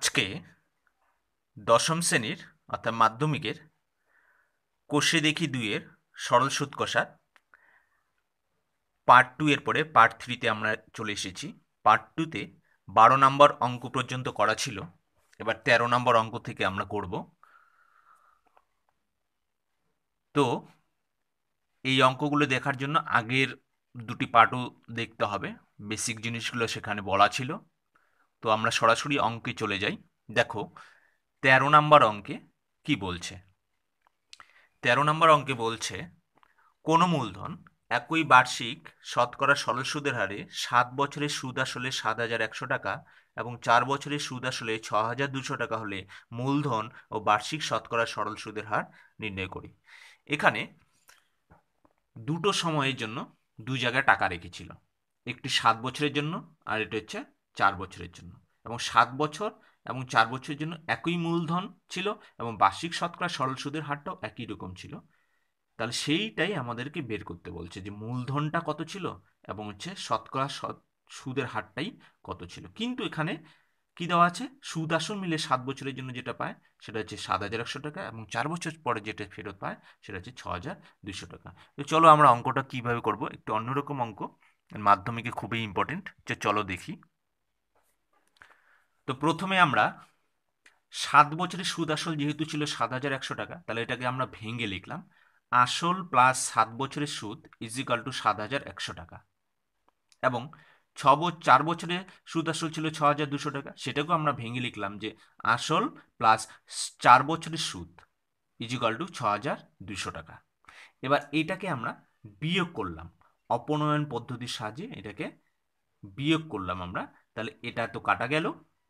আজকে দশম শ্রেণীর অর্থাৎ মাধ্যমিকের কষে দেখি দুইয়ের সরল সুদ কষার পার্ট 2 এর পরে পার্ট 3 তে আমরা চলে এসেছি। পার্ট 2 তে 12 নম্বর অঙ্ক পর্যন্ত করা ছিল, এবার 13 নম্বর অঙ্ক থেকে আমরা করব। তো এই অঙ্কগুলো দেখার জন্য আগের দুটি পার্টও দেখতে হবে, বেসিক জিনিসগুলো সেখানে বলা ছিল। তো আমরা সরাসরি অঙ্কে চলে যাই। দেখো 13 নম্বর অঙ্কে কি বলছে। 13 নম্বর অঙ্কে বলছে কোনো মূলধন একই বার্ষিক শতকরা সরল সুদের হারে 7 বছরের সুদ আসলে 7,100 টাকা এবং 4 বছরের সুদ আসলে 6,200 টাকা হলে মূলধন ও বার্ষিক শতকরা সরল সুদের হার নির্ণয় করি। এখানে দুটো সময়ের জন্য দুই জায়গায় টাকা রেখেছিল, একটি 7 বছরের জন্য আর এটা হচ্ছে 4 বছরের জন্য, এবং 7 বছর এবং 4 বছরের জন্য একই মূলধন ছিল এবং বার্ষিক শতকরা সরল সুদের হারটাও একই রকম ছিল। তাহলে সেইটাই আমাদেরকে বের করতে বলছে যে মূলধনটা কত ছিল এবং হচ্ছে শতকরা সুদের হারটাই কত ছিল। কিন্তু এখানে কি দেওয়া আছে, সুদ আসল মিলে 7 বছরের জন্য যেটা পায় সেটা হচ্ছে 7,100 টাকা এবং 4 বছর পরে যেটা ফেরত পায় সেটা হচ্ছে 6,200 টাকা। তো চলো আমরা অঙ্কটা কিভাবে করব, একটু অন্যরকম অঙ্ক, মাধ্যমিকে খুবই ইম্পর্টেন্ট, যে চলো দেখি। তো প্রথমে আমরা 7 বছরের সুদ আসল যেহেতু ছিল 7,100 টাকা, তাহলে এটাকে আমরা ভেঙে লিখলাম আসল প্লাস 7 বছরের সুদ ইজ ইকাল টু 7,100 টাকা। এবং 4 বছরে সুদ আসল ছিল 6,200 টাকা, সেটাকেও আমরা ভেঙে লিখলাম যে আসল প্লাস 4 বছরের সুদ ইজ ইকাল টু 6,200 টাকা। এবার এটাকে আমরা বিয়োগ করলাম অপনয়ন পদ্ধতির সাহায্যে, এটাকে বিয়োগ করলাম আমরা। তাহলে এটা তো কাটা গেল,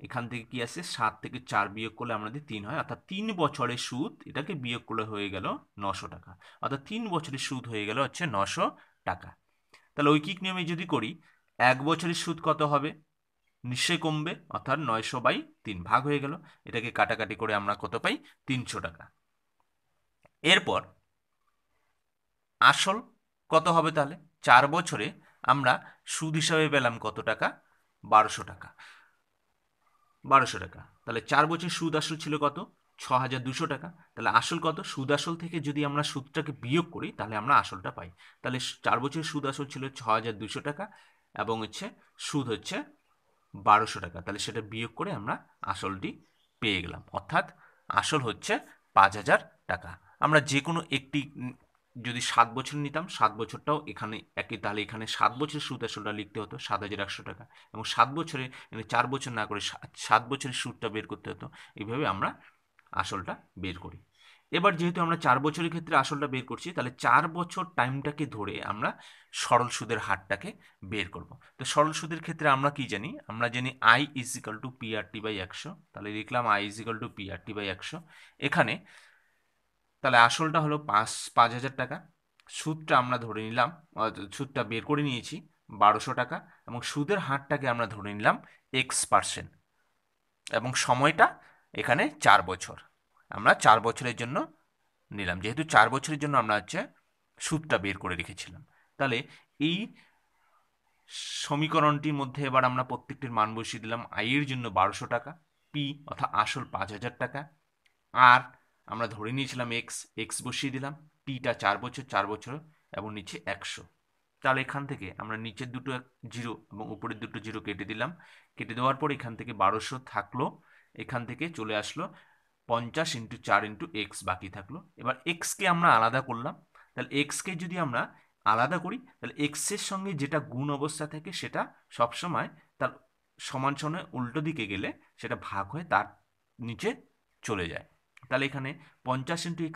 এখান থেকে কি আসে 7 থেকে 4 বিয়োগ করলে আমাদের 3 হয়, অর্থাৎ 3 বছরের সুদ এটাকে বিয়োগ করলে হয়ে গেল 900 টাকা, অর্থাৎ 3 বছরের সুদ হয়ে গেল হচ্ছে 900 টাকা। তাহলে ঐকিক নিয়মে যদি করি 1 বছরের সুদ কত হবে, নিশ্চয়ই কমবে, অর্থাৎ 900/3 ভাগ হয়ে গেল, এটাকে কাটাকাটি করে আমরা কত পাই, 300 টাকা। এরপর আসল কত হবে, তাহলে 4 বছরে আমরা সুদ হিসাবে পেলাম কত টাকা, 1200 টাকা। 1200 টাকা, তাহলে 4 বছর সুদ আসল ছিল কত, 6,200 টাকা। তাহলে আসল কত, সুদ আসল থেকে যদি আমরা সুদটাকে বিয়োগ করি তাহলে আমরা আসলটা পাই। তাহলে 4 বছরের সুদ আসল ছিল 6,200 টাকা এবং হচ্ছে সুদ হচ্ছে 1200 টাকা, তাহলে সেটা বিয়োগ করে আমরা আসলটি পেয়ে গেলাম, অর্থাৎ আসল হচ্ছে 5,000 টাকা। আমরা যে কোনো একটি যদি 7 বছর নিতাম 7 বছরটাও এখানে একই, তাহলে এখানে 7 বছরের সুদ আসলটা লিখতে হতো 7,100 টাকা, এবং 7 বছরে 4 বছর না করে 7 বছরের সুদটা বের করতে হতো। এইভাবে আমরা আসলটা বের করি। এবার যেহেতু আমরা 4 বছরের ক্ষেত্রে আসলটা বের করছি, তাহলে 4 বছর টাইমটাকে ধরে আমরা সরল সুদের হারটাকে বের করব। তো সরল সুদের ক্ষেত্রে আমরা কি জানি, আমরা জানি I is equal two PRT/100, তাহলে লিখলাম I is equal two PRT/100। এখানে তাহলে আসলটা হলো 5,000 টাকা, সুদটা আমরা ধরে নিলাম, সুদটা বের করে নিয়েছি 1200 টাকা, এবং সুদের হারটাকে আমরা ধরে নিলাম X%, এবং সময়টা এখানে 4 বছর, আমরা 4 বছরের জন্য নিলাম, যেহেতু 4 বছরের জন্য আমরা হচ্ছে সুদটা বের করে রেখেছিলাম। তাহলে এই সমীকরণটির মধ্যে এবার আমরা প্রত্যেকটির মান বসিয়ে দিলাম। আই এর জন্য 1200 টাকা, পি অর্থাৎ আসল 5,000 টাকা, আর আমরা ধরে নিয়েছিলাম এক্স বসিয়ে দিলাম, টিটা 4 বছর 4 বছর এবং নিচে 100। তাহলে এখান থেকে আমরা নিচের দুটো জিরো এবং উপরের দুটো জিরো কেটে দিলাম, কেটে দেওয়ার পর এখান থেকে 1200 থাকলো, এখান থেকে চলে আসলো 50 × 4 × এক্স বাকি থাকলো। এবার এক্সকে আমরা আলাদা করলাম, তাহলে এক্সকে যদি আমরা আলাদা করি তাহলে এক্সের সঙ্গে যেটা গুণ অবস্থা থাকে সেটা সবসময় তার সমান সমান উল্টো দিকে গেলে সেটা ভাগ হয়ে তার নিচে চলে যায়। তাহলে এখানে 50 × x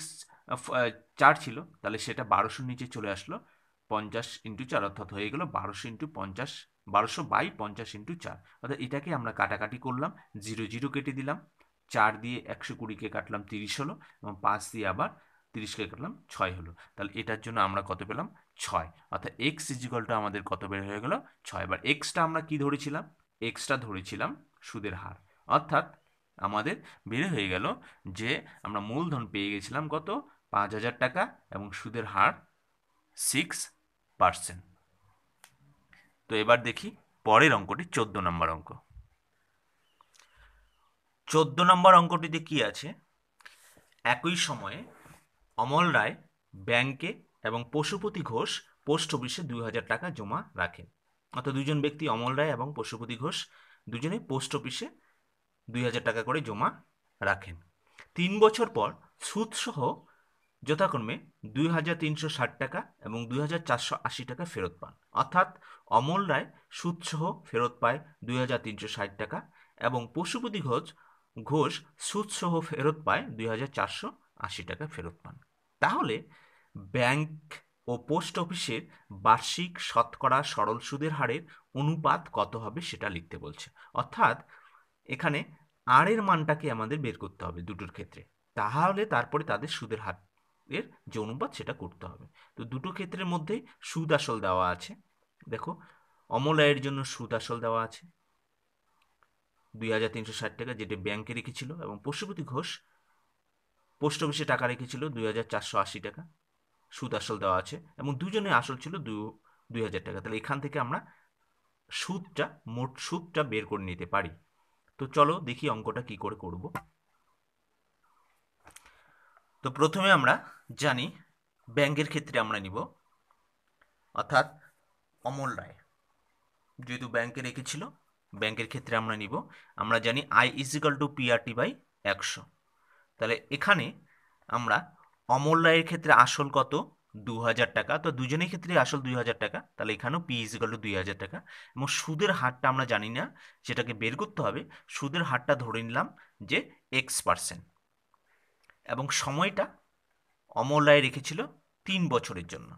4 ছিল, তাহলে সেটা 1200 নিচে চলে আসলো, 50 × 4 অর্থাৎ হয়ে গেল 1200 × 50, 1200/50 × 4, অর্থাৎ এটাকে আমরা কাটাকাটি করলাম, 0 0 কেটে দিলাম, 4 দিয়ে 120কে কাটলাম 30 হলো, এবং 5 দিয়ে আবার 30কে কাটলাম 6 হলো। তাহলে এটার জন্য আমরা কত পেলাম, 6, অর্থাৎ এক্স ইজিক্যালটা আমাদের কত বের হয়ে গেল, 6। এবার এক্সটা আমরা কি ধরেছিলাম, এক্সটা ধরেছিলাম সুদের হার, অর্থাৎ আমাদের বের হয়ে গেল যে আমরা মূলধন পেয়ে গেছিলাম কত, 5,000 টাকা এবং সুদের হার 6%। তো এবার দেখি পরের অঙ্কটি 14 নম্বর অঙ্ক। 14 নম্বর অঙ্কটিতে কি আছে, একই সময়ে অমল রায় ব্যাংকে এবং পশুপতি ঘোষ পোস্ট অফিসে 2000 টাকা জমা রাখেন। অর্থাৎ দুজন ব্যক্তি অমল রায় এবং পশুপতি ঘোষ দুজনে পোস্ট অফিসে 2000 টাকা করে জমা রাখেন। 3 বছর পর সুদসহ যথাক্রমে 2360 টাকা এবং 2480 টাকা ফেরত পান। অর্থাৎ অমল রায় সুদসহ ফেরত পায় 2360 টাকা এবং পশুপতি ঘোষ সুদসহ ফেরত পায় 2480 টাকা ফেরত পান। তাহলে ব্যাংক ও পোস্ট অফিসের বার্ষিক শতকরা সরল সুদের হারের অনুপাত কত হবে সেটা লিখতে বলছে। অর্থাৎ এখানে আর এর মানটাকে আমাদের বের করতে হবে দুটোর ক্ষেত্রে, তাহলে তারপরে তাদের সুদের হার এর যে অনুপাত সেটা করতে হবে। তো দুটো ক্ষেত্রের মধ্যেই সুদ আসল দেওয়া আছে। দেখো, অমল রায়ের জন্য সুদ আসল দেওয়া আছে 2360 টাকা, যেটা ব্যাংকে রেখেছিল, এবং পশুপতি ঘোষ পোস্ট অফিসে টাকা রেখেছিল 2480 টাকা, সুদ আসল দেওয়া আছে, এবং দুজনে আসল ছিল 2000 টাকা। তাহলে এখান থেকে আমরা মোট সুদটা বের করে নিতে পারি। তো চলো দেখি অঙ্কটা কি করে করব। তো প্রথমে আমরা জানি ব্যাংকের ক্ষেত্রে আমরা নিব, অর্থাৎ অমল রায় যেহেতু ব্যাংকে রেখেছিল, ব্যাংকের ক্ষেত্রে আমরা নিব, আমরা জানি I is equal to PRT by 100। তাহলে এখানে আমরা অমল রায়ের ক্ষেত্রে আসল কত 2000 টাকা, তো দুজনের ক্ষেত্রে আসল 2000 টাকা, তাহলে এখানেও পি ইজিক্যাল টু 2000 টাকা। এবং সুদের হারটা আমরা জানি না, সেটাকে বের করতে হবে। সুদের হারটা ধরে নিলাম যে X%, এবং সময়টা অমল রায় রেখেছিল 3 বছরের জন্য।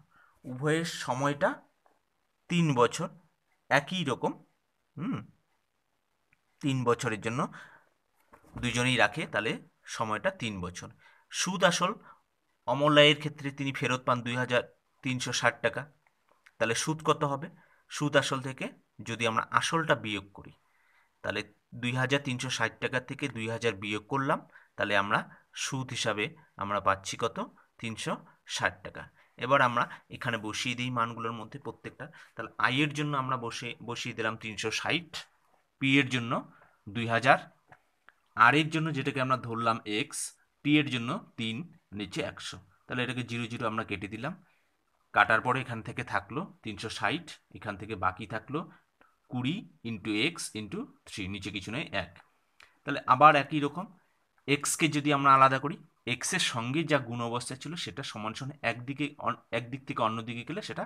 উভয়ের সময়টা 3 বছর, একই রকম। 3 বছরের জন্য দুজনেই রাখে, তাহলে সময়টা 3 বছর। সুদ আসল অমল রায়ের ক্ষেত্রে তিনি ফেরত পান 2360 টাকা, তাহলে সুদ কত হবে? সুদ আসল থেকে যদি আমরা আসলটা বিয়োগ করি, তাহলে 2360 টাকা থেকে 2000 বিয়োগ করলাম, তাহলে আমরা সুদ হিসাবে আমরা পাচ্ছি কত? 360 টাকা। এবার আমরা এখানে বসিয়ে দিই মানগুলোর মধ্যে প্রত্যেকটা। তাহলে আই এর জন্য আমরা বসিয়ে দিলাম 360, পি এর জন্য 2000, আর এর জন্য যেটাকে আমরা ধরলাম এক্স, টি এর জন্য 3, নিচে 100। তাহলে এটাকে 0 0 আমরা কেটে দিলাম। কাটার পরে এখান থেকে থাকলো 360, এখান থেকে বাকি থাকলো 20 ইন্টু এক্স ইন্টু 3, নিচে কিছু নয় 1। তাহলে আবার একই রকম এক্সকে যদি আমরা আলাদা করি, এক্সের সঙ্গে যা গুণ অবস্থা ছিল সেটা সমান সমান একদিক থেকে অন্য দিকে গেলে সেটা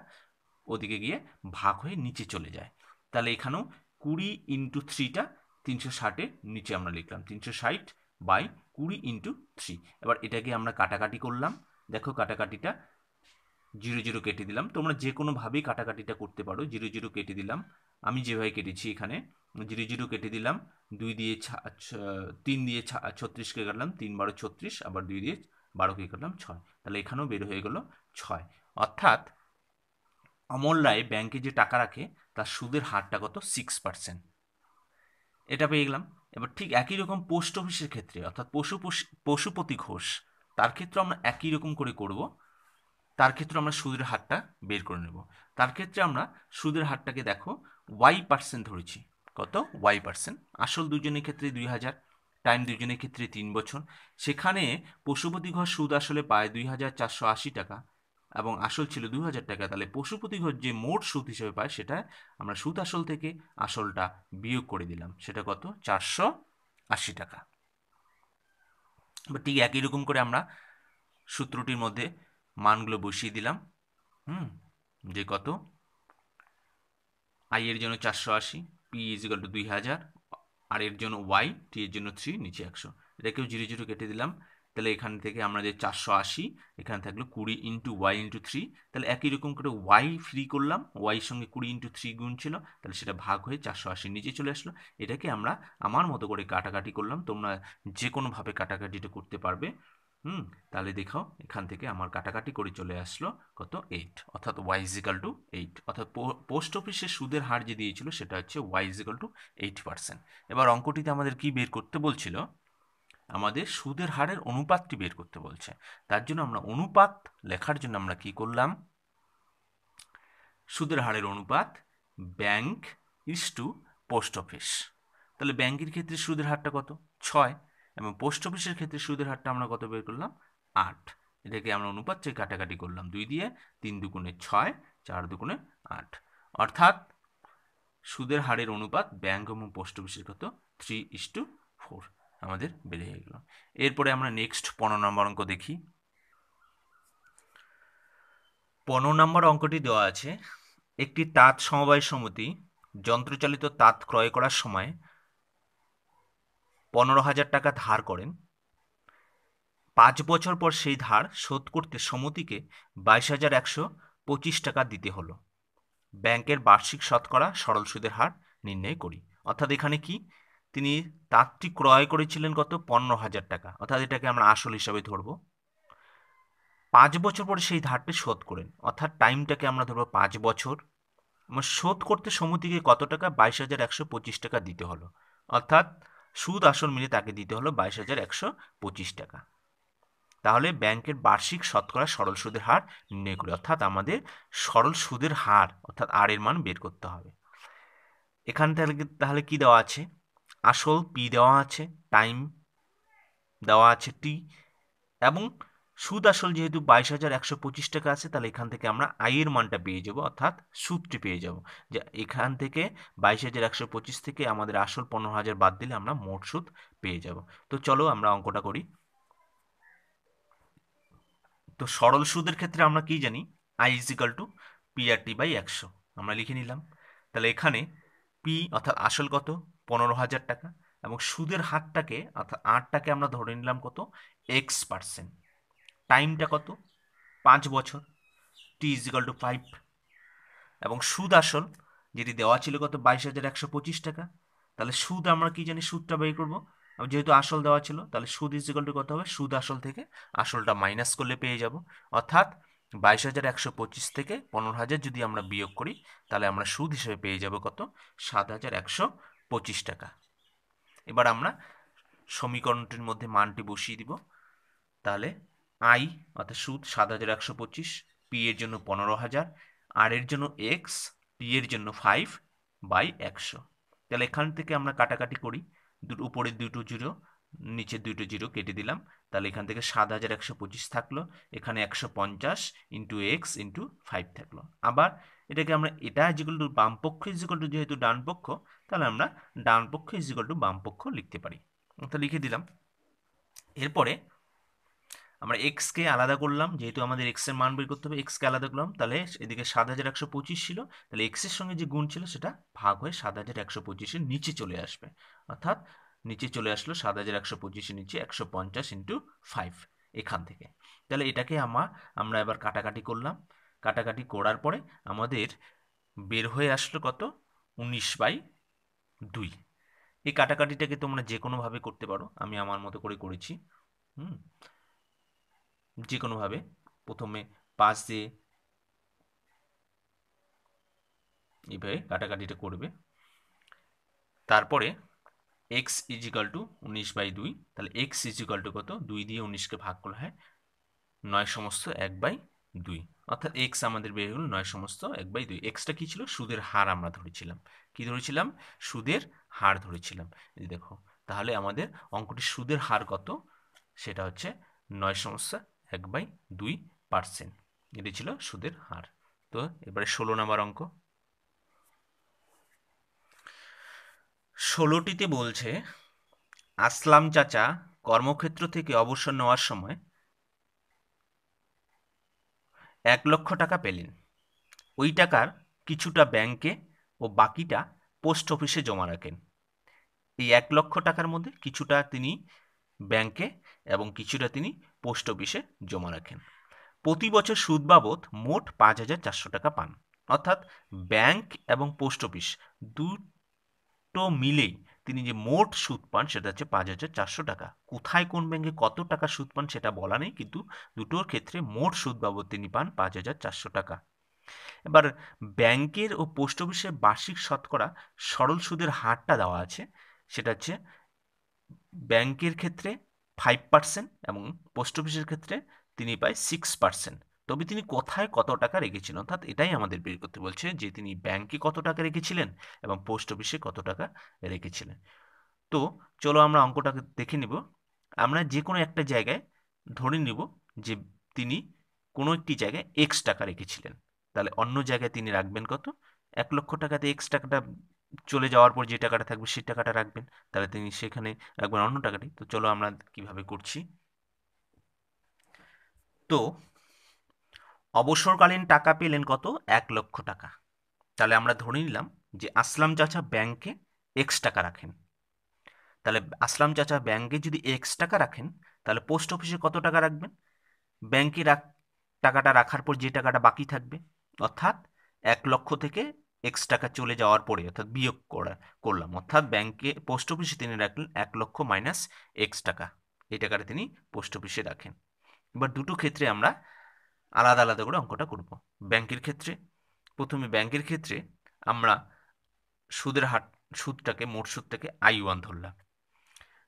ওদিকে গিয়ে ভাগ হয়ে নিচে চলে যায়। তাহলে এখানেও 20 ইন্টু 3টা 360-এর নিচে আমরা লিখলাম 360 বাই 20 ইন্টু 3। এবার এটাকে আমরা কাটাকাটি করলাম। দেখো কাটাকাটিটা 0 0 কেটে দিলাম। তোমরা যে কোনোভাবেই কাটাকাটিটা করতে পারো। 0 0 কেটে দিলাম, আমি যেভাবে কেটেছি এখানে 0 0 কেটে দিলাম। 2 দিয়ে 3 দিয়ে 36কে কাটলাম, 3 12 36, আবার 2 দিয়ে 12কে কাটলাম 6। তাহলে এখানেও বের হয়ে গেল 6। অর্থাৎ অমল রায় ব্যাংকে যে টাকা রাখে তার সুদের হারটা কত? 6%। এটা পেয়ে গেলাম। এবার ঠিক একই রকম পোস্ট অফিসের ক্ষেত্রে, অর্থাৎ পশুপতি ঘোষ, তার ক্ষেত্রে আমরা একই রকম করে করব। তার ক্ষেত্রে আমরা সুদের হারটা বের করে নেব। তার ক্ষেত্রে আমরা সুদের হারটাকে দেখো Y% ধরেছি। কত? Y%। আসল দুজনের ক্ষেত্রে 2000, টাইম দুজনের ক্ষেত্রে 3 বছর। সেখানে পশুপতি ঘোষ সুদ আসলে পায় 2480 টাকা এবং আসল ছিল 2000 টাকা। তাহলে পশুপতি ঘোষ যে মোট সুদ হিসেবে পায় সেটা আমরা সুদ আসল থেকে আসলটা বিয়োগ করে দিলাম, সেটা কত? 480 টাকা। ঠিক একই রকম করে আমরা সূত্রটির মধ্যে মানগুলো বসিয়ে দিলাম। যে কত? আই এর জন্য 480, পি ইজিক্যাল টু 2000, আর এর জন্য ওয়াই, টি এর জন্য 3, নিচে 100। এটাকেও 0 0 কেটে দিলাম। তাহলে এখান থেকে আমরা যে 480, এখানে থাকলো 20 ইন্টু ওয়াই ইন্টু 3। তাহলে একই রকম করে ওয়াই ফ্রি করলাম, ওয়াইয়ের সঙ্গে 20 ইন্টু 3 গুণ ছিল, তাহলে সেটা ভাগ হয়ে 480 নিচে চলে আসলো। এটাকে আমরা আমার মতো করে কাটাকাটি করলাম, তোমরা যে কোনোভাবে কাটাকাটিটা করতে পারবে। তাহলে দেখাও এখান থেকে আমার কাটাকাটি করে চলে আসলো কত? 8, অর্থাৎ y ইজিক্যাল টু 8। অর্থাৎ পোস্ট অফিসের সুদের হার যে দিয়েছিল সেটা হচ্ছে y ইজিক্যাল টু 8%। এবার অঙ্কটিতে আমাদের কি বের করতে বলছিল? আমাদের সুদের হারের অনুপাতটি বের করতে বলছে। তার জন্য আমরা অনুপাত লেখার জন্য আমরা কি করলাম? সুদের হারের অনুপাত bank is to post office. তাহলে ব্যাংকের ক্ষেত্রে সুদের হারটা কত? 6 এবং পোস্ট অফিসের ক্ষেত্রে সুদের হারটা আমরা কত বের করলাম 8। এটাকে আমরা অনুপাত চেয়ে কাটাকাটি করলাম 2 দিয়ে, 3 দুগুণে 6, 4 দুগুণে 8, অর্থাৎ সুদের হারের অনুপাত ব্যাংক এবং পোস্ট অফিসের কত 3:4 আমাদের বেড়ে গেল। এরপরে আমরা নেক্সট 15 নম্বর অঙ্ক দেখি। 15 নম্বর অঙ্কটি দেওয়া আছে, একটি তাঁত সমবায় সমিতি যন্ত্রচালিত তাঁত ক্রয় করার সময় 15,000 টাকা ধার করেন। 5 বছর পর সেই ধার শোধ করতে সমিতিকে 22,125 টাকা দিতে হলো। ব্যাংকের বার্ষিক শতকরা সরল সুদের হার নির্ণয় করি। অর্থাৎ এখানে কি, তিনি তাঁতটি ক্রয় করেছিলেন কত 15,000 টাকা, অর্থাৎ এটাকে আমরা আসল হিসাবে ধরবো। 5 বছর পরে সেই ধারটি শোধ করেন, অর্থাৎ টাইমটাকে আমরা ধরবো 5 বছর। শোধ করতে সমিতিকে কত টাকা 22,125 টাকা দিতে হলো, অর্থাৎ সুদ আসল মিলে তাকে দিতে হলো 22,125 টাকা। তাহলে ব্যাংকের বার্ষিক শতকরা সরল সুদের হার নির্ণয় করি, অর্থাৎ আমাদের সরল সুদের হার অর্থাৎ আর এর মান বের করতে হবে। এখান থেকে তাহলে কি দেওয়া আছে, আসল পি দেওয়া আছে, টাইম দেওয়া আছে টি, এবং সুদ আসল যেহেতু 22,125 টাকা আছে, তাহলে এখান থেকে আমরা আই এর মানটা পেয়ে যাব, অর্থাৎ সুদটি পেয়ে যাব। যে এখান থেকে 22,125 থেকে আমাদের আসল 15,000 বাদ দিলে আমরা মোট সুদ পেয়ে যাব। তো চলো আমরা অঙ্কটা করি। তো সরল সুদের ক্ষেত্রে আমরা কি জানি, I is equal to P R T by 100 আমরা লিখে নিলাম। তাহলে এখানে পি অর্থাৎ আসল কত 15,000 টাকা, এবং সুদের হারটাকে অর্থাৎ আরটাকে আমরা ধরে নিলাম কত X%, টাইমটা কত 5 বছর, টি ইজিক্যাল টু 5, এবং সুদ আসল যেটি দেওয়া ছিল কত 22,125 টাকা। তাহলে সুদ আমরা কি জানি, সুদটা বের করবো, যেহেতু আসল দেওয়া ছিল, তাহলে সুদ ইজিক্যাল টু কত হবে, সুদ আসল থেকে আসলটা মাইনাস করলে পেয়ে যাব, অর্থাৎ 22,125 থেকে 15,000 যদি আমরা বিয়োগ করি, তাহলে আমরা সুদ হিসেবে পেয়ে যাব কত 7,125 টাকা। এবার আমরা সমীকরণটির মধ্যে মানটি বসিয়ে দিব। তাহলে আই অর্থাৎ সুদ 7,125, পি এর জন্য 15,000, আর এর জন্য এক্স, টি এর জন্য 5/100। তাহলে এখান থেকে আমরা কাটাকাটি করি, উপরে দুটো জিরো নিচে দুটো জিরো কেটে দিলাম। তাহলে এখান থেকে 7,125 থাকলো, এখানে 150 ইন্টু এক্স ইন্টু 5 থাকলো। আবার এটাকে আমরা এটা ইজিক্যাল টু বাম পক্ষ ইজিক্যাল টু যেহেতু ডান পক্ষ, তাহলে আমরা ডান পক্ষ ইজিক্যাল টু বাম পক্ষ লিখতে পারি। তো লিখে দিলাম। এরপরে আমরা এক্স কে আলাদা করলাম, যেহেতু আমাদের এক্স এর মান বের করতে হবে, এক্স কে আলাদা করলাম। তাহলে এদিকে 7,125 ছিল, তাহলে এক্স এর সঙ্গে যে গুণ ছিল সেটা ভাগ হয়ে 7,125 এর নিচে চলে আসবে, অর্থাৎ নিচে চলে আসলো 7,125 এর নিচে 150 ইন্টু 5 এখান থেকে। তাহলে এটাকে আমরা এবার কাটাকাটি করলাম, কাটাকাটি করার পরে আমাদের বের হয়ে আসলো কত 19/2। এই কাটাকাটিটাকে তোমরা যে কোনোভাবে করতে পারো, আমি আমার মতো করে করেছি। যে কোনোভাবে প্রথমে 5 দিয়ে এইভাবে কাটাকাটিটা করবে, তারপরে এক্স ইজিক্যাল টু 19/2, তাহলে এক্স ইজিক্যাল টু কত 2 দিয়ে 19কে ভাগ করলে হয় 9/1/2, অর্থাৎ এক্স আমাদের বের হলো 9/1/2। এক্সটা কি ছিল, সুদের হার আমরা ধরেছিলাম, কি ধরেছিলাম, সুদের হার ধরেছিলাম। এই দেখো, তাহলে আমাদের অঙ্কটির সুদের হার কত, সেটা হচ্ছে 9/1/2%, এটি ছিল সুদের হার। তো এবারে 16 নম্বর অঙ্ক। 16টিতে বলছে, আসলাম চাচা কর্মক্ষেত্র থেকে অবসর নেওয়ার সময় 1 লক্ষ টাকা পেলেন। ওই টাকার কিছুটা ব্যাংকে ও বাকিটা পোস্ট অফিসে জমা রাখেন। এই 1 লক্ষ টাকার মধ্যে কিছুটা তিনি ব্যাংকে এবং কিছুটা তিনি পোস্ট অফিসে জমা রাখেন। প্রতি বছর সুদ বাবদ মোট 5,400 টাকা পান, অর্থাৎ ব্যাংক এবং পোস্ট অফিস দুটো মিলেই তিনি যে মোট সুদ পান সেটা হচ্ছে 5,400 টাকা। কোথায় কোন ব্যাংকে কত টাকা সুদ পান সেটা বলা নেই, কিন্তু দুটোর ক্ষেত্রে মোট সুদ বাবদ তিনি পান 5,400 টাকা। এবার ব্যাংকের ও পোস্ট অফিসের বার্ষিক শতকরা সরল সুদের হারটা দেওয়া আছে, সেটা হচ্ছে ব্যাংকের ক্ষেত্রে 5% এবং পোস্ট অফিসের ক্ষেত্রে তিনি পায় 6%। তবে তিনি কোথায় কত টাকা রেখেছিলেন, অর্থাৎ এটাই আমাদের বের করতে বলছে যে তিনি ব্যাংকে কত টাকা রেখেছিলেন এবং পোস্ট অফিসে কত টাকা রেখেছিলেন। তো চলো আমরা অঙ্কটাকে দেখে নিব। আমরা যে কোনো একটা জায়গায় ধরে নিব যে তিনি কোনো একটি জায়গায় এক্স টাকা রেখেছিলেন। তাহলে অন্য জায়গায় তিনি রাখবেন কত? 1,00,000 টাকাতে এক্স টাকাটা চলে যাওয়ার পর যে টাকাটা থাকবে সেই টাকাটা রাখবেন। তাহলে তিনি সেখানে রাখবেন অন্য টাকাটি। তো চলো আমরা কিভাবে করছি। তো অবসরকালীন টাকা পেলেন কত? 1,00,000 টাকা। তাহলে আমরা ধরে নিলাম যে আসলাম চাচা ব্যাংকে এক্স টাকা রাখেন। তাহলে আসলাম চাচা ব্যাংকে যদি এক্স টাকা রাখেন, তাহলে পোস্ট অফিসে কত টাকা রাখবেন? ব্যাংকে টাকাটা রাখার পর যে টাকাটা বাকি থাকবে, অর্থাৎ 1,00,000 থেকে এক্স টাকা চলে যাওয়ার পরে, অর্থাৎ বিয়োগ করলাম, অর্থাৎ ব্যাংকে পোস্ট অফিসে তিনি রাখলেন 1,00,000 মাইনাস এক্স টাকা। এই টাকাটা তিনি পোস্ট অফিসে রাখেন। এবার দুটো ক্ষেত্রে আমরা আলাদা আলাদা করে অঙ্কটা করব। ব্যাংকের ক্ষেত্রে, প্রথমে ব্যাংকের ক্ষেত্রে আমরা সুদের হার, সুদটাকে, মোট সুদটাকে I1 ধরলাম।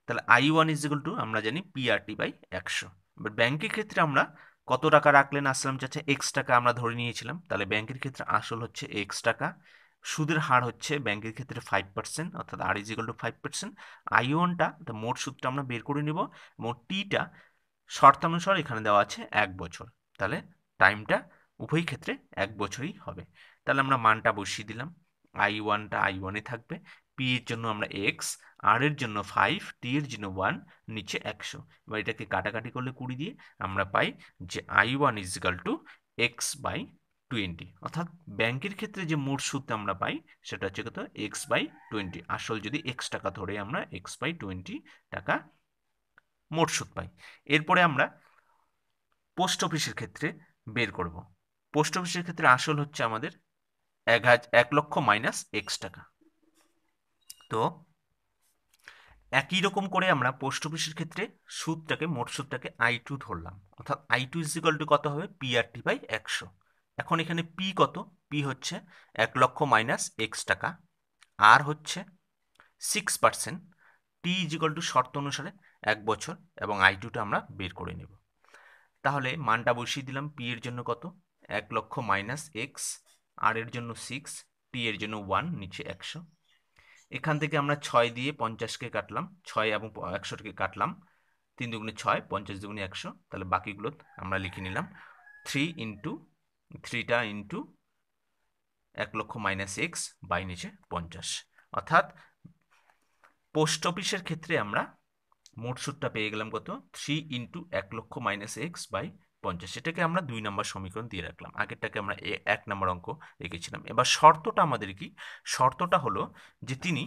তাহলে I1 ইজ ইকুয়াল টু আমরা জানি PRT বাই 100। এবার ব্যাংকের ক্ষেত্রে আমরা কত টাকা রাখলেন আসলাম চাচা? এক্স টাকা আমরা ধরে নিয়েছিলাম। তাহলে ব্যাংকের ক্ষেত্রে আসল হচ্ছে এক্স টাকা, সুদের হার হচ্ছে ব্যাংকের ক্ষেত্রে 5%, অর্থাৎ আর ইজ ইকুয়াল টু 5%। I1টা, মোট সুদটা আমরা বের করে নিব, এবং টিটা শর্তানুসার এখানে দেওয়া আছে 1 বছর। তাহলে টাইমটা উভয় ক্ষেত্রে 1 বছরই হবে। তাহলে আমরা মানটা বসিয়ে দিলাম। I1টা I1-এ থাকবে, পি এর জন্য আমরা এক্স, আর এর জন্য 5, টি এর জন্য 1, নিচে 100। এবার এটাকে কাটাকাটি করলে 20 দিয়ে আমরা পাই যে I1 is equal to X by 20। অর্থাৎ ব্যাংকের ক্ষেত্রে যে মোট সুদ আমরা পাই সেটা হচ্ছে কত? X by 20। আসল যদি এক্স টাকা ধরে আমরা এক্স বাই 20 টাকা মোট সুদ পাই। এরপরে আমরা পোস্ট অফিসের ক্ষেত্রে বের করব। পোস্ট অফিসের ক্ষেত্রে আসল হচ্ছে আমাদের 1,00,000 মাইনাস এক্স টাকা। তো একই রকম করে আমরা পোস্ট অফিসের ক্ষেত্রে সুদটাকে, মোট সুদটাকে I2 ধরলাম, অর্থাৎ I2 ইজ ইকুয়াল টু কত হবে? PRT by 100। এখন এখানে পি কত? পি হচ্ছে 1,00,000 মাইনাস এক্স টাকা, আর হচ্ছে 6%, টি ইজ ইকুয়াল টু শর্ত অনুসারে 1 বছর, এবং I2টা আমরা বের করে নেব। তাহলে মানটা বসিয়ে দিলাম। পি এর জন্য কত? 1,00,000 মাইনাস এক্স, আর এর জন্য 6, টি এর জন্য 1, নিচে 100। এখান থেকে আমরা 6 দিয়ে 50কে কাটলাম, 6 এবং 100কে কাটলাম, 3 দুগুণে 6, 50 দুগুণে 100। তাহলে বাকিগুলো আমরা লিখে নিলাম 3 ইন্টু 3টা ইন্টু 1,00,000 মাইনাস এক্স বাই নিচে 50। অর্থাৎ পোস্ট অফিসের ক্ষেত্রে আমরা মোট সুদটা পেয়ে গেলাম কত? 3 ইন্টু 1,00,000 মাইনাস এক্স বাই 50। সেটাকে আমরা 2 নম্বর সমীকরণ দিয়ে রাখলাম, আগেরটাকে আমরা 1 নম্বর অঙ্ক রেখেছিলাম। এবার শর্তটা আমাদের কি? শর্তটা হলো যে তিনি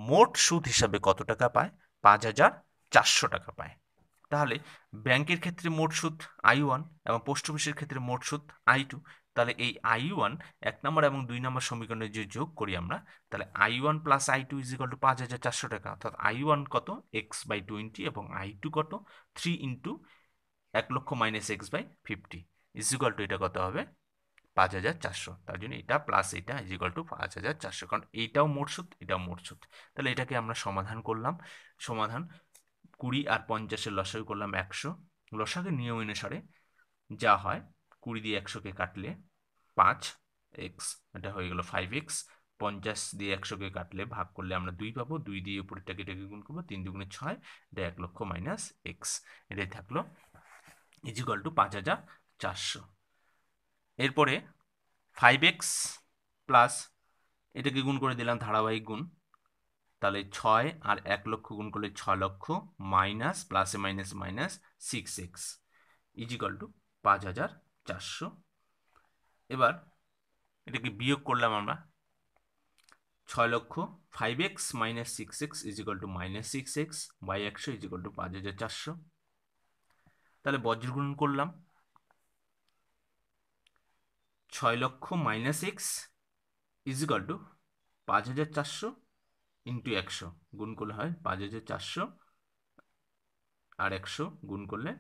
মোট সুদ হিসাবে কত টাকা পায়? 5,400 টাকা পায়। তাহলে ব্যাংকের ক্ষেত্রে মোট সুদ I1 এবং পোস্ট অফিসের ক্ষেত্রে মোট সুদ I2। তাহলে এই I1 1 নম্বর এবং 2 নম্বর সমীকরণে যে যোগ করি আমরা, তাহলে I1 plus I2 is equal to 5,400 টাকা। অর্থাৎ I1 কত? এক্স বাই 20, এবং I2 কত? 3 into 1,00,000 minus X by 50 is equal to, এটা কত হবে? 5,400। তার জন্য এটা প্লাস এটা ইজ ইকুয়াল টু 5,400, কারণ এইটাও মোট সুদ, এটাও মোট সুদ। তাহলে এটাকে আমরা সমাধান করলাম। সমাধান 20 আর 50-এর লসাগু করলাম 100। লসাগুর নিয়ম অনুসারে যা হয়, 20 দিয়ে 100কে কাটলে 5x, এটা হয়ে গেল 5x। 50 দিয়ে 100কে কাটলে ভাগ করলে আমরা 2 পাবো, 2 দিয়ে উপরেরটাকে এটাকে গুণ করবো, 3 দুগুণে 6, এটা 1,00,000 মাইনাস এক্স, এটাই থাকলো ইজ ইকুয়াল টু 5,400। এরপরে 5x প্লাস এটাকে গুণ করে দিলাম, ধারাবাহিক গুণ। তাহলে 6 আর 1,00,000 গুণ করলে 6,00,000, মাইনাস প্লাসে minus minus 6x is equal to 5,400। এবার এটাকে বিয়োগ করলাম আমরা, 6,00,000, 5x minus 6x is equal to minus 6x by 100 is equal to 5,400। তাহলে বজ্রগুণ করলাম, 6,00,000 minus X is equal to 5,400 into 100, গুণ করলে হয় 5,400, আর 100 গুণ করলে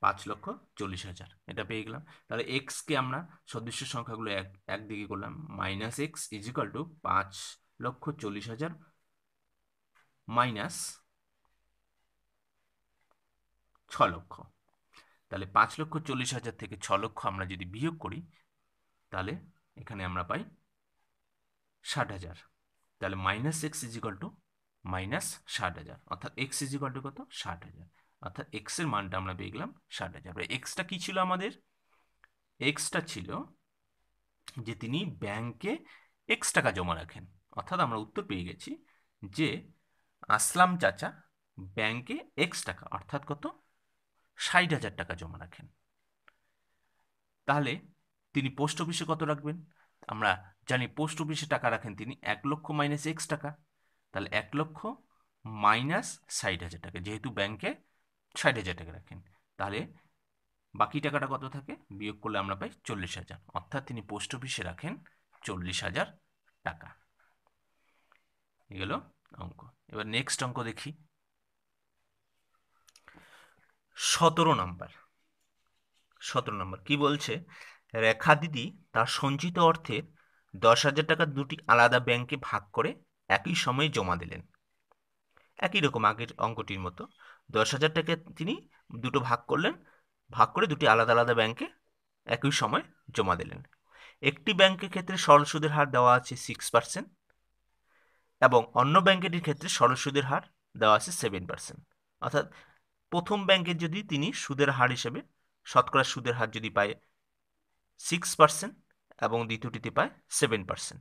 5,40,000, এটা পেয়ে গেলাম। তাহলে এক্স কে আমরা সদৃশ্য সংখ্যাগুলো একদিকে করলাম, minus X is equal two 5,40,000 minus 6,00,000। তাহলে 5,40,000 থেকে 6,00,000 আমরা যদি বিয়োগ করি, তাহলে এখানে আমরা পাই 60,000। তাহলে minus X is equal two minus 60,000, অর্থাৎ এক্স ইজ ইকাল টু কত 60,000, অর্থাৎ এক্স এর মানটা আমরা পেয়ে গেলাম 60,000। এক্সটা কি ছিল আমাদের? এক্সটা ছিল যে তিনি ব্যাংকে এক্স টাকা জমা রাখেন, অর্থাৎ আমরা উত্তর পেয়ে গেছি যে আসলাম চাচা ব্যাংকে এক্স টাকা অর্থাৎ কত 60,000 টাকা জমা রাখেন। তাহলে তিনি পোস্ট অফিসে কত রাখবেন? আমরা জানি পোস্ট অফিসে টাকা রাখেন তিনি 1 লক্ষ মাইনাস এক্স টাকা, তাহলে 1 লক্ষ মাইনাস 60,000 টাকা, যেহেতু ব্যাংকে 60,000 টাকা রাখেন, তাহলে বাকি টাকাটা কত থাকে? বিয়োগ করলে আমরা পাই 40,000, অর্থাৎ তিনি পোস্ট অফিসে রাখেন 40,000 টাকা। এগুলো অঙ্ক। এবার নেক্সট অঙ্ক দেখি, 17 নাম্বার। 17 নম্বর কি বলছে? রেখা দিদি তার সঞ্চিত অর্থের 10,000 টাকা দুটি আলাদা ব্যাংকে ভাগ করে একই সময়ে জমা দিলেন। একই রকম আগের অঙ্কটির মতো 10,000 টাকা তিনি দুটো ভাগ করলেন, ভাগ করে দুটি আলাদা আলাদা ব্যাংকে একই সময় জমা দিলেন। একটি ব্যাংকের ক্ষেত্রে সরল সুদের হার দেওয়া আছে 6% এবং অন্য ব্যাংকেটির ক্ষেত্রে সরল সুদের হার দেওয়া আছে 7%। অর্থাৎ প্রথম ব্যাংকের যদি তিনি সুদের হার হিসেবে শতকরা সুদের হার যদি পায় 6% এবং দ্বিতীয়টিতে পায় 7%,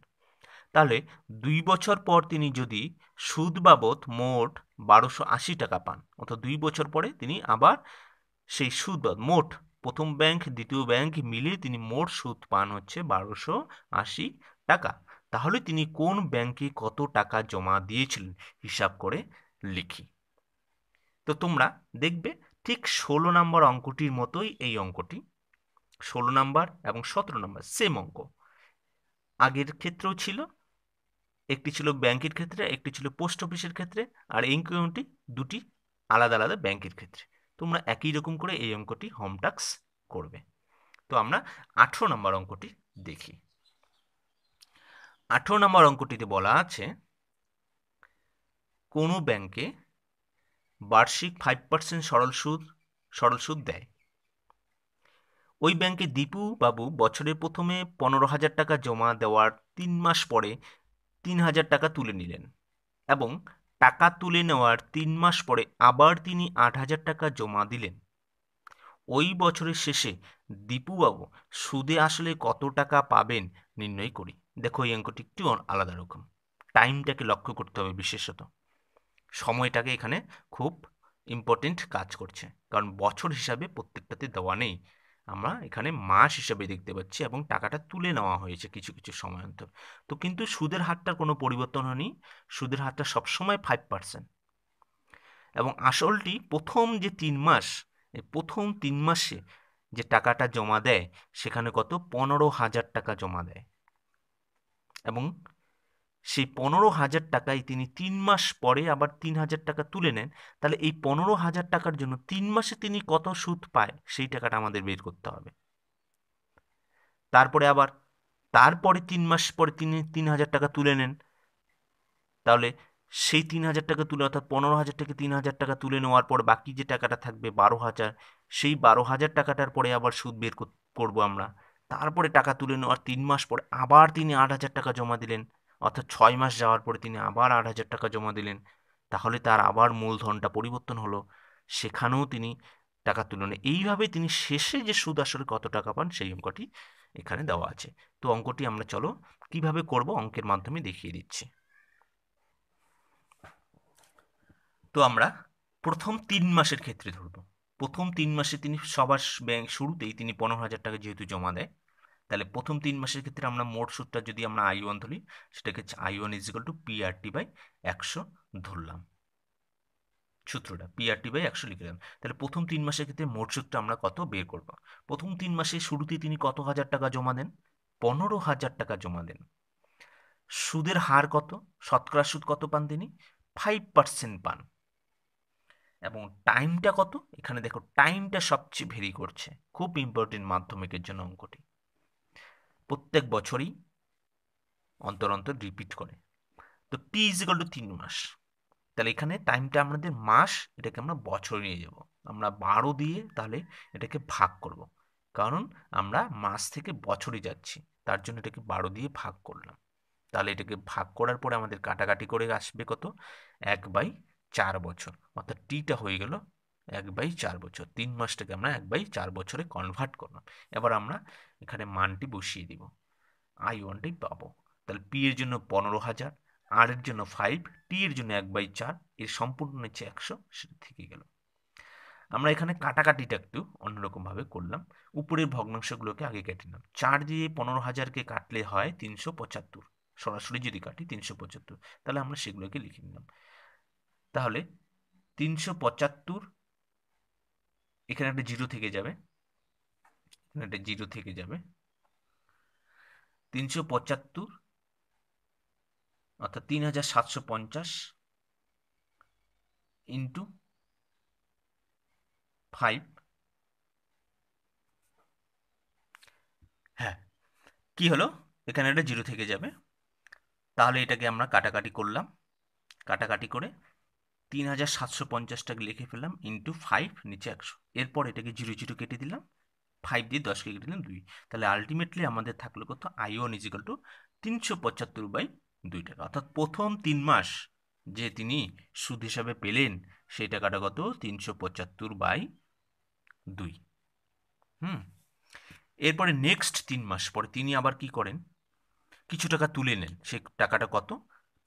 তাহলে 2 বছর পর তিনি যদি সুদ বাবদ মোট 1280 টাকা পান, অর্থাৎ 2 বছর পরে তিনি আবার সেই সুদ বাবদ মোট প্রথম ব্যাংক দ্বিতীয় ব্যাংক মিলিয়ে তিনি মোট সুদ পান হচ্ছে 1280 টাকা, তাহলে তিনি কোন ব্যাংকে কত টাকা জমা দিয়েছিলেন হিসাব করে লিখি। তো তোমরা দেখবে ঠিক 16 নম্বর অঙ্কটির মতোই এই অঙ্কটি, 16 নম্বর এবং 17 নম্বর সেম অঙ্ক। আগের ক্ষেত্রেও ছিল, একটি ছিল ব্যাংকের ক্ষেত্রে, একটি ছিল পোস্ট অফিসের ক্ষেত্রে, আর এই অঙ্কটি দুটি আলাদা আলাদা ব্যাংকের ক্ষেত্রে। তোমরা একই রকম করে এই অঙ্কটি হোম টাস্ক করবে। তো আমরা 18 নম্বর অঙ্কটি দেখি। 18 নম্বর অঙ্কটিতে বলা আছে কোনো ব্যাংকে বার্ষিক 5% সরল সুদ দেয়। ওই ব্যাংকে দীপু বাবু বছরের প্রথমে 15,000 টাকা জমা দেওয়ার 3 মাস পরে 3,000 টাকা তুলে নিলেন এবং টাকা তুলে নেওয়ার 3 মাস পরে আবার তিনি 8,000 টাকা জমা দিলেন। ওই বছরের শেষে দীপুবাবু সুদে আসলে কত টাকা পাবেন নির্ণয় করি। দেখো এই অঙ্কটি একটু আলাদা রকম, টাইমটাকে লক্ষ্য করতে হবে, বিশেষত সময়টাকে এখানে খুব ইম্পর্টেন্ট কাজ করছে, কারণ বছর হিসাবে প্রত্যেকটাতে দেওয়া নেই, আমরা এখানে মাস হিসাবে দেখতে পাচ্ছি এবং টাকাটা তুলে নেওয়া হয়েছে কিছু কিছু সময় অন্তর। তো কিন্তু সুদের হারটার কোনো পরিবর্তন হয়নি, সুদের হারটা সবসময় 5%। এবং আসলটি প্রথম যে 3 মাস, এই প্রথম 3 মাসে যে টাকাটা জমা দেয় সেখানে কত 15,000 টাকা জমা দেয় এবং সেই 15,000 টাকায় তিনি 3 মাস পরে আবার 3,000 টাকা তুলে নেন। তাহলে এই 15,000 টাকার জন্য 3 মাসে তিনি কত সুদ পায় সেই টাকাটা আমাদের বের করতে হবে। তারপরে আবার তারপরে 3 মাস পরে তিনি 3,000 টাকা তুলে নেন, তাহলে সেই 3,000 টাকা তুলে অর্থাৎ 15,000 থেকে 3,000 টাকা তুলে নেওয়ার পর বাকি যে টাকাটা থাকবে 12,000, সেই 12,000 টাকাটার পরে আবার সুদ বের করবো আমরা। তারপরে টাকা তুলে নেওয়ার 3 মাস পরে আবার তিনি 8,000 টাকা জমা দিলেন, অর্থাৎ 6 মাস যাওয়ার পরে তিনি আবার 8,000 টাকা জমা দিলেন, তাহলে তার আবার মূলধনটা পরিবর্তন হলো, সেখানেও তিনি টাকা তুলে নেন। এইভাবে তিনি শেষে যে সুদ আসলে কত টাকা পান সেই অঙ্কটি এখানে দেওয়া আছে। তো অঙ্কটি আমরা চলো কিভাবে করব অঙ্কের মাধ্যমে দেখিয়ে দিচ্ছি। তো আমরা প্রথম 3 মাসের ক্ষেত্রে ধরব। প্রথম 3 মাসে তিনি সবার ব্যাংক শুরুতেই তিনি 15,000 টাকা যেহেতু জমা দেয়, তাহলে প্রথম 3 মাসের ক্ষেত্রে আমরা মোট সুদটা যদি আমরা I1 ধরি, সেটাকে I1 is equal to PRT by 100 ধরলাম, সূত্রটা PRT বাই 100 লিখে দিলাম। তাহলে প্রথম 3 মাসের ক্ষেত্রে মোট সুদটা আমরা কত বের করব? প্রথম 3 মাসে শুরুতেই তিনি কত হাজার টাকা জমা দেন? 15,000 টাকা জমা দেন। সুদের হার কত, শতকরা সুদ কত পান তিনি? 5% পান। এবং টাইমটা কত? এখানে দেখো টাইমটা সবচেয়ে ভেরি করছে, খুব ইম্পর্টেন্ট মাধ্যমিকের জন্য অঙ্কটি, প্রত্যেক বছরই অন্তর অন্তর রিপিট করে। তো T ইজ ইকুয়াল টু 3 মাস, তাহলে এখানে টাইমটা আমাদের মাস, এটাকে আমরা বছর নিয়ে যাব, আমরা 12 দিয়ে তাহলে এটাকে ভাগ করব, কারণ আমরা মাস থেকে বছরে যাচ্ছি, তার জন্য এটাকে 12 দিয়ে ভাগ করলাম। তাহলে এটাকে ভাগ করার পরে আমাদের কাটাকাটি করে আসবে কত, 1/4 বছর, অর্থাৎ টিটা হয়ে গেল 1/4 বছর। 3 মাসটাকে আমরা 1/4 বছরে কনভার্ট করলাম। এবার আমরা এখানে মানটি বসিয়ে দিব, I1টি পাবো। তাহলে পি এর জন্য 15,000, আর এর জন্য 5, টি এর জন্য 1/4, এর সম্পূর্ণ নিচ্ছে 100, সেটা থেকে গেল। আমরা এখানে কাটাকাটিটা একটু অন্যরকম ভাবে করলাম, উপরের ভগ্নাংশগুলোকে আগে কেটে নিলাম। 4 দিয়ে 15,000কে কাটলে হয় 375, সরাসরি যদি কাটি 375, তাহলে আমরা সেগুলোকে লিখে নিলাম। তাহলে 375, এখানে একটা জিরো থেকে যাবে, এখানে একটা জিরো থেকে যাবে, 375 অর্থাৎ 3,750 ইন্টু 5। হ্যাঁ, কি হলো, এখানে একটা জিরো থেকে যাবে। তাহলে এটাকে আমরা কাটাকাটি করলাম, কাটাকাটি করে 3,750টাকে লিখে ফেললাম ইন্টু 5, নিচে 100। এরপর এটাকে 0 0 কেটে দিলাম, 5 দিয়ে 10কে কেটে দিলাম 2। তাহলে আলটিমেটলি আমাদের থাকলো কত, I1 ইজিক্যাল টু 375/2 টাকা। অর্থাৎ প্রথম 3 মাস যে তিনি সুদ হিসাবে পেলেন সেই টাকাটা কত, 375/2। এরপরে নেক্সট 3 মাস পরে তিনি আবার কি করেন, কিছু টাকা তুলে নেন, সে টাকাটা কত,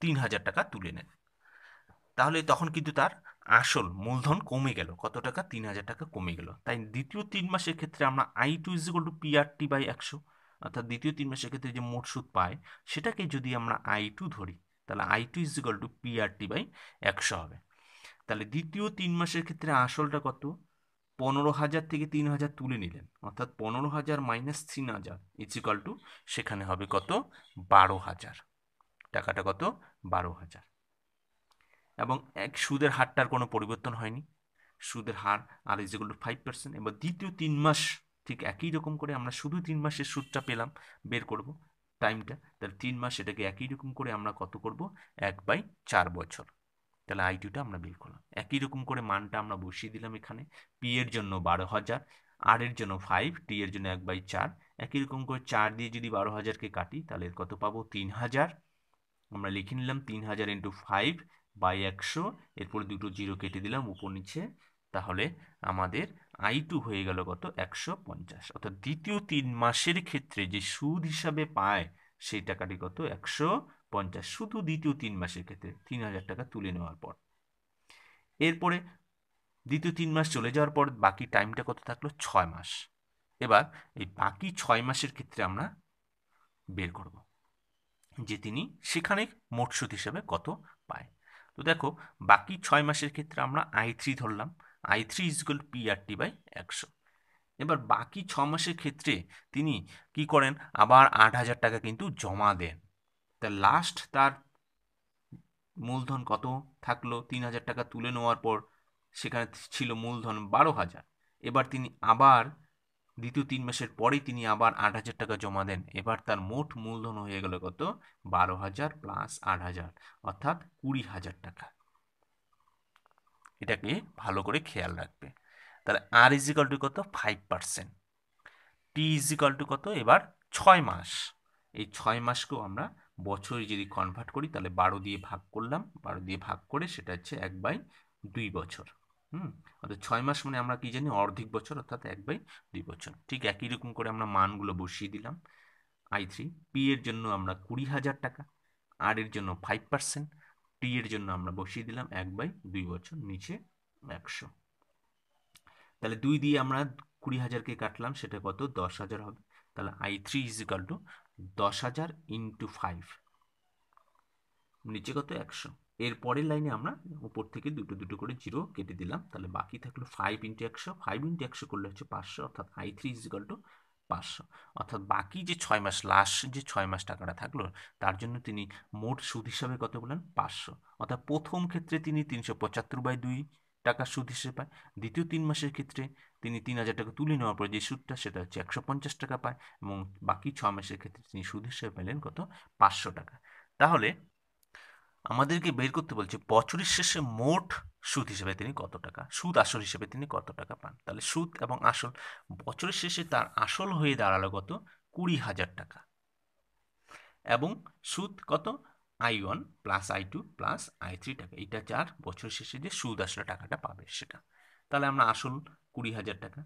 3,000 টাকা তুলে নেন। তাহলে তখন কিন্তু তার আসল মূলধন কমে গেল, কত টাকা, 3,000 টাকা কমে গেল। তাই দ্বিতীয় 3 মাসের ক্ষেত্রে আমরা I2 = PRT/100, অর্থাৎ দ্বিতীয় 3 মাসের ক্ষেত্রে যে মোট সুদ পায় সেটাকে যদি আমরা I2 ধরি, তাহলে I2 = PRT/100 হবে। তাহলে দ্বিতীয় 3 মাসের ক্ষেত্রে আসলটা কত, 15,000 থেকে 3,000 তুলে নিলেন, অর্থাৎ 15,000 মাইনাস 3,000 ইজিক্যাল টু সেখানে হবে কত, 12,000। টাকাটা কত, 12,000। এবং এক সুদের হারটার কোনো পরিবর্তন হয়নি, সুদের হার আর ইজিক্যাল টু 5%। এবার দ্বিতীয় 3 মাস ঠিক একই রকম করে আমরা শুধু 3 মাসের সুদটা পেলাম, বের করব টাইমটা। তাহলে 3 মাস এটাকে একই রকম করে আমরা কত করব, 1/4 বছর। তাহলে I2টা আমরা বের করলাম, একই রকম করে মানটা আমরা বসিয়ে দিলাম এখানে। পি এর জন্য 12,000, আর এর জন্য 5, টি এর জন্য 1/4। একই রকম করে 4 দিয়ে যদি 12,000কে কাটি তাহলে এর কত পাবো, 3,000। আমরা লিখে নিলাম 3,000 ইন্টু 5/100, এরপর দুটো জিরো কেটে দিলাম উপর নিচে। তাহলে আমাদের I2 হয়ে গেল কত, 150। অর্থাৎ দ্বিতীয় 3 মাসের ক্ষেত্রে যে সুদ হিসাবে পায় সেই টাকাটি কত, 150, শুধু দ্বিতীয় 3 মাসের ক্ষেত্রে 3,000 টাকা তুলে নেওয়ার পর। এরপরে দ্বিতীয় 3 মাস চলে যাওয়ার পর বাকি টাইমটা কত থাকলো, 6 মাস। এবার এই বাকি 6 মাসের ক্ষেত্রে আমরা বের করব যে তিনি সেখানে মোট সুদ হিসেবে কত পায়। তো দেখো, বাকি 6 মাসের ক্ষেত্রে আমরা I3 ধরলাম, I3 = PRT/100। এবার বাকি 6 মাসের ক্ষেত্রে তিনি কি করেন, আবার 8,000 টাকা কিন্তু জমা দেন। তা লাস্ট তার মূলধন কত থাকলো, 3,000 টাকা তুলে নেওয়ার পর সেখানে ছিল মূলধন 12,000। এবার তিনি আবার দ্বিতীয় 3 মাসের পরেই তিনি আবার 8,000 টাকা জমা দেন। এবার তার মোট মূলধন হয়ে গেল কত, 12,000 প্লাস 8,000, অর্থাৎ 20,000 টাকা। এটাকে ভালো করে খেয়াল রাখবে। তাহলে আর ইজিক্যাল টু কত, 5%। টি ইজিক্যাল টু কত, এবার 6 মাস। এই 6 মাসকেও আমরা বছরে যদি কনভার্ট করি তাহলে 12 দিয়ে ভাগ করলাম, 12 দিয়ে ভাগ করে সেটা হচ্ছে 1/2 বছর। অর্থাৎ 6 মাস মানে আমরা কি জানি, অর্ধেক বছর, অর্থাৎ 1/2 বছর। ঠিক একই রকম করে আমরা মানগুলো বসিয়ে দিলাম। I3, পি এর জন্য আমরা 20,000 টাকা, আর এর জন্য 5%, টি এর জন্য আমরা বসিয়ে দিলাম 1/2 বছর, নিচে 100। তাহলে 2 দিয়ে আমরা 20,000কে কাটলাম, সেটা কত, 10,000 হবে। তাহলে I3 = 10,000 ইন্টু 5, নিচে কত, 100। এর পরের লাইনে আমরা উপর থেকে দুটো দুটো করে জিরো কেটে দিলাম, তাহলে বাকি থাকলো 5 ইন্টু 100, 5 ইন্টু 100 করলে হচ্ছে 500, অর্থাৎ I3 = 500। অর্থাৎ বাকি যে 6 মাস, লাস্ট যে 6 মাস টাকাটা থাকলো তার জন্য তিনি মোট সুদ হিসাবে কত বলেন, 500। অর্থাৎ প্রথম ক্ষেত্রে তিনি 375/2 টাকা সুদ হিসেবে পায়। দ্বিতীয় 3 মাসের ক্ষেত্রে তিনি 3,000 টাকা তুলে নেওয়ার পর যে সুদটা সেটা হচ্ছে 150 টাকা পায়, এবং বাকি 6 মাসের ক্ষেত্রে তিনি সুদ হিসেবে পেলেন কত, 500 টাকা। তাহলে আমাদেরকে বের করতে বলছে বছরের শেষে মোট সুদ হিসেবে তিনি কত টাকা, সুদ আসল হিসেবে তিনি কত টাকা পান। তাহলে সুদ এবং আসল, বছরের শেষে তার আসল হয়ে দাঁড়ালো কত, 20,000 টাকা। এবং সুদ কত I1 plus I2 plus I3 টাকা। এটা 4 বছর শেষে যে সুদ আসলে টাকাটা পাবে সেটা। তাহলে আমরা আসল 20,000 টাকা,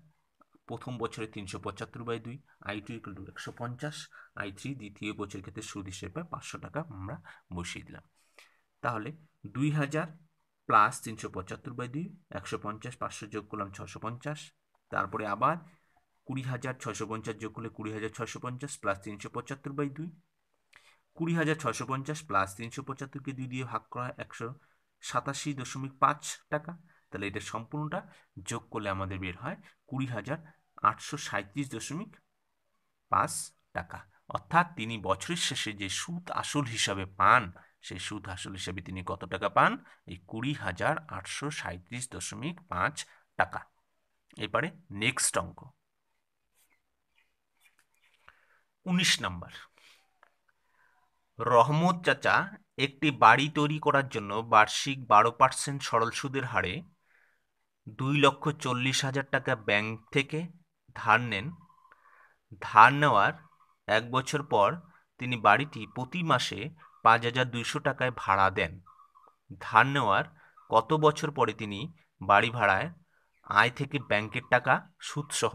প্রথম বছরে 375/2, I2 ইকুয়াল টু 150, I3 দ্বিতীয় বছরের ক্ষেত্রে সুদ হিসেবে 500 টাকা আমরা বসিয়ে দিলাম। তাহলে 2000 প্লাস 375/2, 150, 500 যোগ করলাম 650, তারপরে আবার 20,650 যোগ করলে 20,650 প্লাস 375/2, 20,650 প্লাস 375কে 2 দিয়ে ভাগ করা হয় 187.5 টাকা। তাহলে এটা সম্পূর্ণটা যোগ করলে আমাদের বের হয় 20,837.5 টাকা। অর্থাৎ তিনি বছরের শেষে যে সুদ আসল হিসাবে পান, সেই সুদ আসল হিসাবে তিনি কত টাকা পান? এই 20,837.5 টাকা। এবারে নেক্সট অঙ্ক 19 নাম্বার। রহমত চাচা একটি বাড়ি তৈরি করার জন্য বার্ষিক 12% সরল সুদের হারে 2,40,000 টাকা ব্যাংক থেকে ধার নেন। ধার নেওয়ার 1 বছর পর তিনি বাড়িটি প্রতি মাসে 5,200 টাকায় ভাড়া দেন। ধার নেওয়ার কত বছর পরে তিনি বাড়ি ভাড়ায় আয় থেকে ব্যাংকের টাকা সুদসহ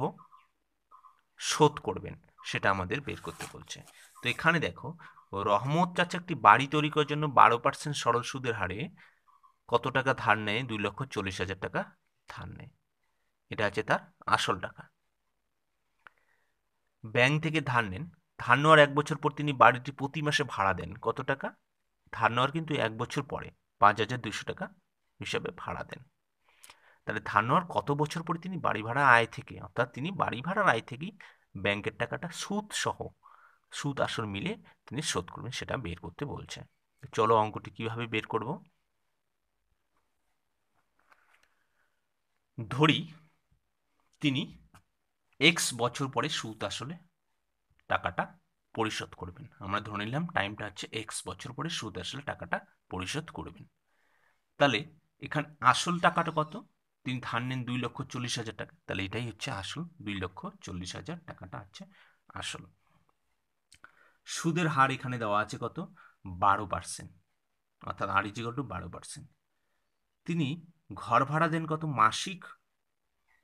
শোধ করবেন, সেটা আমাদের বের করতে বলছে। তো এখানে দেখো, রহমত চাচা একটি বাড়ি তৈরি করার জন্য 12% সরল সুদের হারে কত টাকা ধার নেয়? 2,40,000 টাকা ধার নেয়। এটা আছে তার আসল টাকা। ব্যাংক থেকে ধার নেন। ধার নেওয়ার 1 বছর পর তিনি বাড়িটি প্রতি মাসে ভাড়া দেন। কত টাকা? ধার নেওয়ার কিন্তু 1 বছর পরে 5,200 টাকা হিসাবে ভাড়া দেন। তাহলে ধার নেওয়ার কত বছর পরে তিনি বাড়ি ভাড়া আয় থেকে, অর্থাৎ তিনি বাড়ি ভাড়ার আয় থেকেই ব্যাংকের টাকাটা সুদ সহ, সুদ আসল মিলে তিনি শোধ করবেন, সেটা বের করতে বলছে। চলো অঙ্কটি কিভাবে বের করব। ধরি তিনি x বছর পরে সুদ আসলে টাকাটা পরিশোধ করবেন। আমরা ধরে নিলাম টাইমটা হচ্ছে x বছর পরে সুদ আসলে টাকাটা পরিশোধ করবেন। তাহলে এখানে আসল টাকাটা কত? তিনি ধার নেন 2,40,000 টাকা। তাহলে এটাই হচ্ছে আসল, 2,40,000 টাকাটা হচ্ছে আসল। সুদের হার এখানে দেওয়া আছে কত? 12%, অর্থাৎ আর ইজ ইকুয়াল টু 12%। তিনি ঘর ভাড়া দেন কত? মাসিক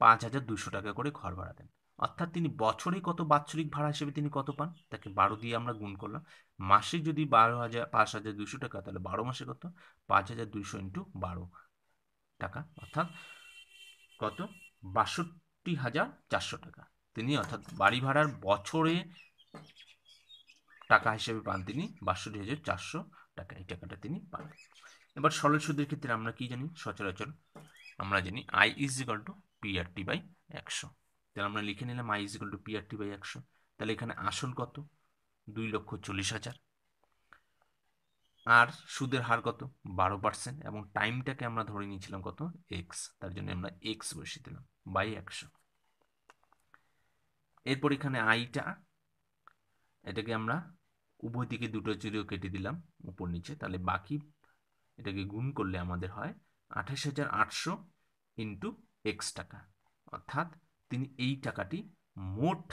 5,200 টাকা করে ঘর ভাড়া দেন। অর্থাৎ তিনি বছরে কত বাৎসরিক ভাড়া হিসেবে তিনি কত পান? তাকে 12 দিয়ে আমরা গুণ করলাম। মাসে যদি 5,200 টাকা, তাহলে 12 মাসে কত? 5,200 ইন্টু 12 টাকা, অর্থাৎ কত? 62,400 টাকা তিনি, অর্থাৎ বাড়ি ভাড়ার বছরে টাকা হিসেবে পান তিনি 62,400 টাকা। এই টাকাটা তিনি পান। এবার সরল সুদের ক্ষেত্রে আমরা কি জানি? সচরাচর আমরা জানি I is equal two PRT/100। তাহলে আমরা লিখে নিলাম I is equal two PRT/100। তাহলে এখানে আসল কত? 2,40,000, আর সুদের হার কত? 12%, এবং টাইমটাকে আমরা ধরে নিয়েছিলাম কত? x, তার জন্য আমরা x বসিয়ে দিলাম বাই 100। এরপর এখানে আইটা, এটাকে আমরা উভয় দিকে দুটো জিরো কেটে দিলাম উপর নিচে, তাহলে বাকি এটাকে গুণ করলে আমাদের হয় 28,800 ইন্টু এক্স টাকা। অর্থাৎ তিনি এই টাকাটি মোট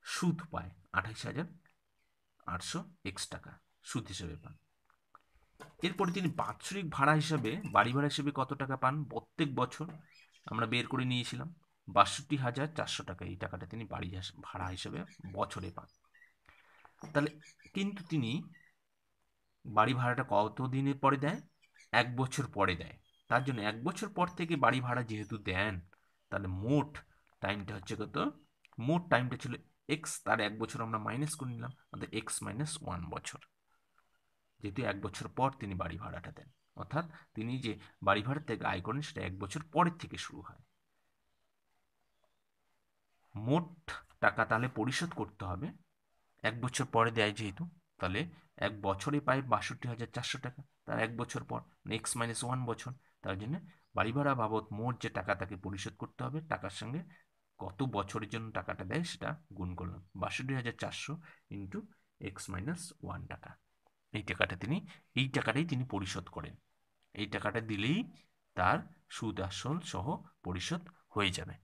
সুদ পায় 28,800 এক্স টাকা সুদ হিসেবে পান। এরপরে তিনি বাৎসরিক ভাড়া হিসেবে, বাড়ি ভাড়া হিসেবে কত টাকা পান প্রত্যেক বছর? আমরা বের করে নিয়েছিলাম 62,400 টাকা। এই টাকাটা তিনি বাড়ি ভাড়া হিসেবে বছরে পান। তাহলে কিন্তু তিনি বাড়ি ভাড়াটা কত দিনের পরে দেয়? 1 বছর পরে দেয়। তার জন্য 1 বছর পর থেকে বাড়ি ভাড়া যেহেতু দেন, তাহলে মোট টাইমটা হচ্ছে কত? মোট টাইমটা ছিল এক্স, তার 1 বছর আমরা মাইনাস করে নিলাম, অর্থাৎ এক্স মাইনাস 1 বছর, যেহেতু 1 বছর পর তিনি বাড়ি ভাড়াটা দেন। অর্থাৎ তিনি যে বাড়ি ভাড়া থেকে আয় করেন সেটা 1 বছর পরের থেকে শুরু হয়। মোট টাকা তাহলে পরিশোধ করতে হবে 1 বছর পরে দেয় যেহেতু, তাহলে 1 বছরে পায় 62,400 টাকা, তার 1 বছর পর এক্স মাইনাস 1 বছর। তার জন্য বাড়ি ভাড়া বাবদ মোট যে টাকা তাকে পরিশোধ করতে হবে, টাকার সঙ্গে কত বছরের জন্য টাকাটা দেয় সেটা গুণ করলাম, 62,400 ইন্টু এক্স মাইনাস 1 টাকা। এই টাকাটাই তিনি পরিশোধ করেন। এই টাকাটা দিলেই তার সুদ আসল সহ পরিশোধ হয়ে যাবে।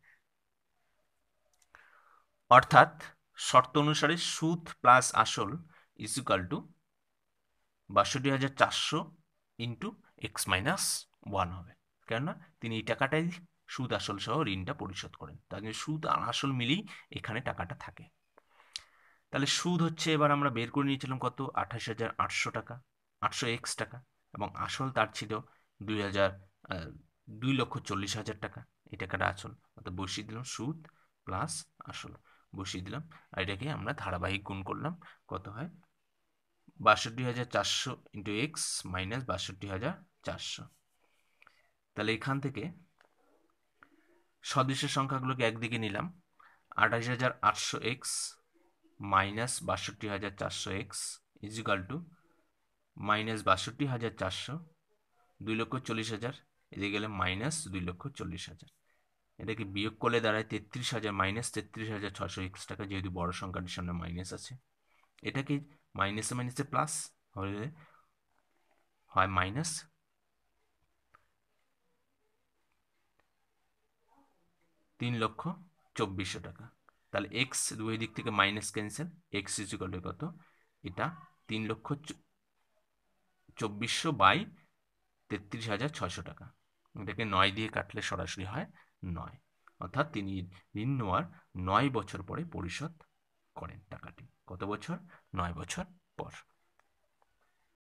অর্থাৎ শর্ত অনুসারে সুদ প্লাস আসল is equal two ৬২,৪০০ into x minus 1 হবে। কেননা তিনি এই টাকাটাই সুদ আসল সহ ঋণটা পরিশোধ করেন, তার জন্য সুদ আর আসল মিলেই এখানে টাকাটা থাকে। তাহলে সুদ হচ্ছে এবার আমরা বের করে নিয়েছিলাম কত, ২৮,৮০০ টাকা, ৮০০ টাকা, এবং আসল তার ছিল ২,৪০,০০০ টাকা। এই টাকাটা আসল, অর্থাৎ বসিয়ে দিলাম সুদ প্লাস আসল বসিয়ে দিলাম, আর এটাকে আমরা ধারাবাহিক গুণ করলাম, কত হয় ৬২,৪০০ ইন্টু এক্স মাইনাস ৬২,৪০০। তাহলে এখান থেকে সদস্যের সংখ্যাগুলোকে একদিকে নিলাম, ২৮,৮০০ x minus ৬২,৪০০ x is equal two minus ৬২,৪০০, ২,৪০,০০০, এদিকে গেলে মাইনাস ২,৪০,০০০। এটাকে বিয়োগ করলে দাঁড়ায় ৩৩,০০০ মাইনাস ৩৩,৬০০ এক্স টাকা, যেহেতু বড় সংখ্যাটির সামনে মাইনাস আছে। এটাকে মাইনাসে মাইনাসে প্লাস হলে হয় মাইনাস ৩,২৪,০০০ টাকা। তাহলে এক্স দুই দিক থেকে minus cancel, x is equal two কত, এটা ৩,২৪,০০০ বাই ৩৩,৬০০ টাকা। এটাকে ৯ দিয়ে কাটলে সরাসরি হয় ৯, অর্থাৎ তিনি ঋণ নেওয়ার ৯ বছর পরে পরিশোধ করেন টাকাটি। কত বছর? ৯ বছর পর।